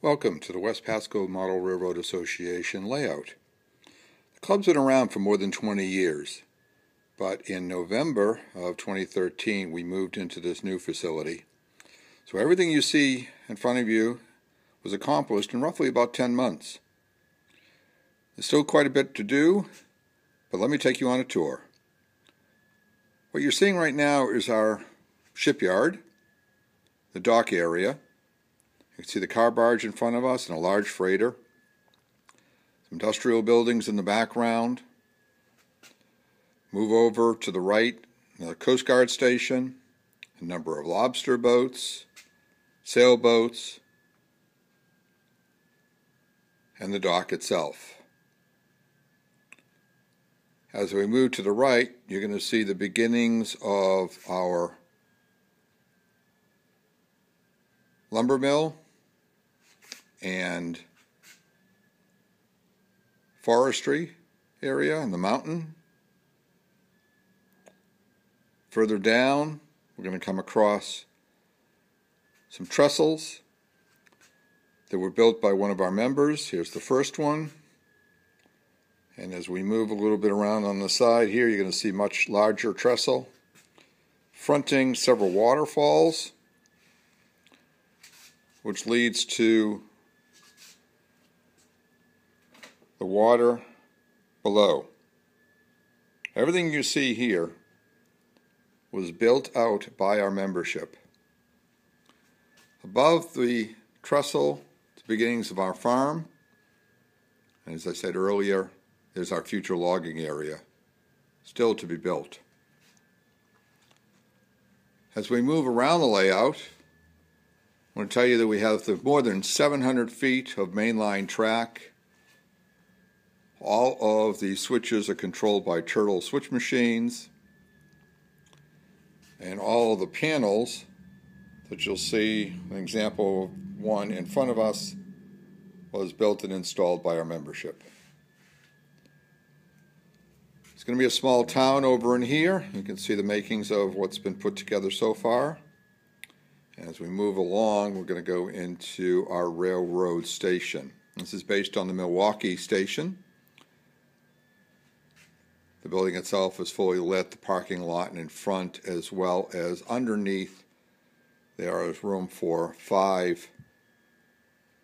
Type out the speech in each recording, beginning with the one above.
Welcome to the West Pasco Model Railroad Association layout. The club's been around for more than 20 years, but in November of 2013 we moved into this new facility. So everything you see in front of you was accomplished in roughly about 10 months. There's still quite a bit to do, but let me take you on a tour. What you're seeing right now is our shipyard, the dock area. You can see the car barge in front of us and a large freighter. Some industrial buildings in the background. Move over to the right, another Coast Guard station, a number of lobster boats, sailboats, and the dock itself. As we move to the right, you're going to see the beginnings of our lumber mill and forestry area in the mountain. Further down, we're going to come across some trestles that were built by one of our members. Here's the first one. And as we move a little bit around on the side here, you're going to see much larger trestle fronting several waterfalls, which leads to the water below. Everything you see here was built out by our membership. Above the trestle, the beginnings of our farm, and as I said earlier, there's our future logging area, still to be built. As we move around the layout, I want to tell you that we have more than 700 feet of mainline track. All of the switches are controlled by turtle switch machines, and all of the panels that you'll see, an example of one in front of us, was built and installed by our membership. It's going to be a small town over in here. You can see the makings of what's been put together so far. As we move along, we're going to go into our railroad station. This is based on the Milwaukee station. The building itself is fully lit, the parking lot and in front as well as underneath there is room for 5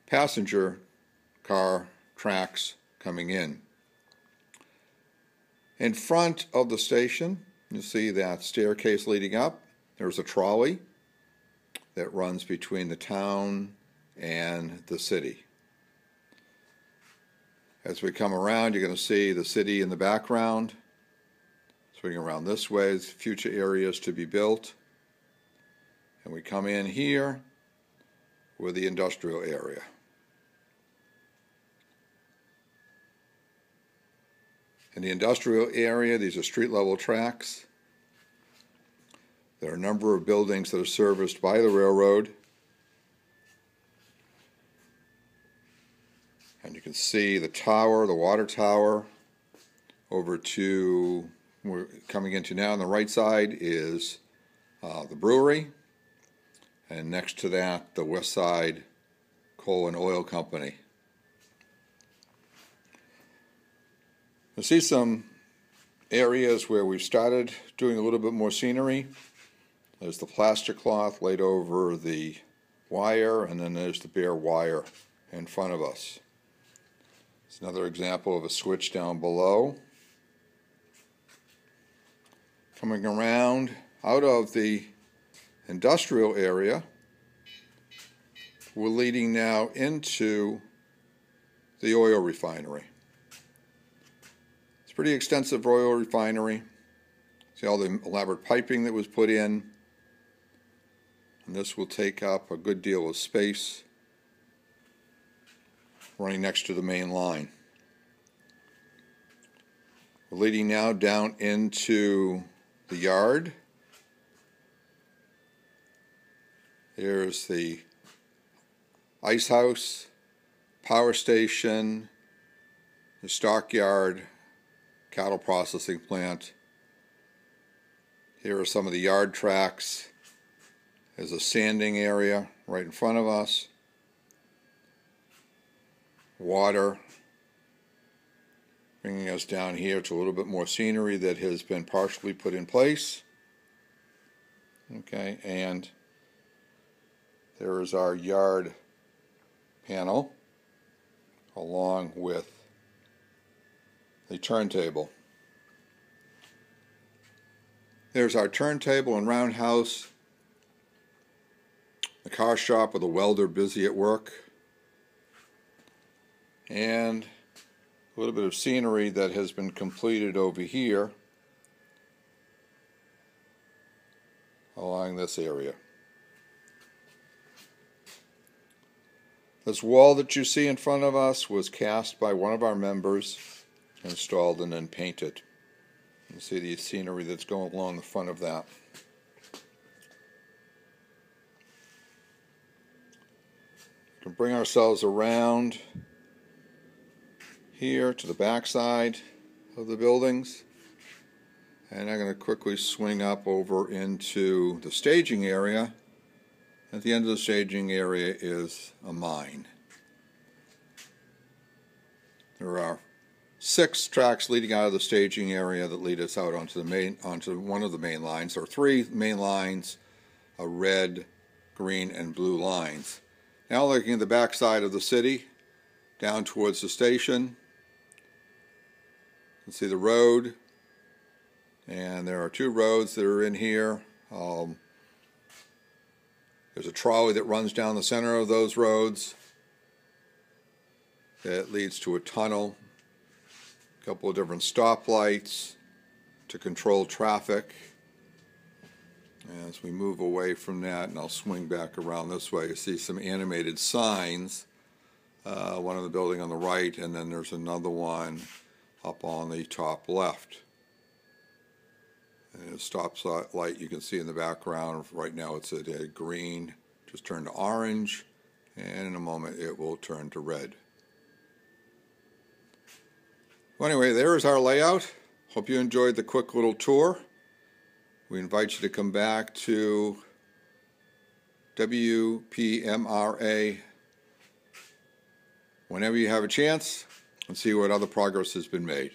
passenger car tracks coming in. In front of the station, you'll see that staircase leading up. There's a trolley that runs between the town and the city. As we come around, you're going to see the city in the background. Swing around this way, there's future areas to be built. And we come in here with the industrial area. In the industrial area, these are street level tracks. There are a number of buildings that are serviced by the railroad. And you can see the tower, the water tower, over to, we're coming into now on the right side is the brewery. And next to that, the West Side Coal and Oil Company. You'll see some areas where we've started doing a little bit more scenery. There's the plaster cloth laid over the wire, and then there's the bare wire in front of us. It's another example of a switch down below. Coming around out of the industrial area, we're leading now into the oil refinery. It's a pretty extensive oil refinery. See all the elaborate piping that was put in. And this will take up a good deal of space running next to the main line. We're leading now down into the yard. There's the ice house, power station, the stockyard, cattle processing plant. Here are some of the yard tracks. There's a sanding area right in front of us. water, bringing us down here to a little bit more scenery that has been partially put in place. Okay, and there is our yard panel along with the turntable. There's our turntable and roundhouse, the car shop with a welder busy at work, and a little bit of scenery that has been completed over here along this area. This wall that you see in front of us was cast by one of our members, installed and then painted. You see the scenery that's going along the front of that. We can bring ourselves around here to the back side of the buildings, and I'm going to quickly swing up over into the staging area. At the end of the staging area is a mine. There are 6 tracks leading out of the staging area that lead us out onto one of the main lines. There are 3 main lines, a red, green, and blue lines. Now looking at the back side of the city, down towards the station, you can see the road, and there are 2 roads that are in here. There's a trolley that runs down the center of those roads that leads to a tunnel, a couple of different stoplights to control traffic. As we move away from that, and I'll swing back around this way, you see some animated signs, one on the building on the right, and then there's another one up on the top left. And a stop light you can see in the background. Right now it's at a green, just turned to orange, and in a moment it will turn to red. Well, anyway, there is our layout. Hope you enjoyed the quick little tour. We invite you to come back to WPMRA whenever you have a chance and see what other progress has been made.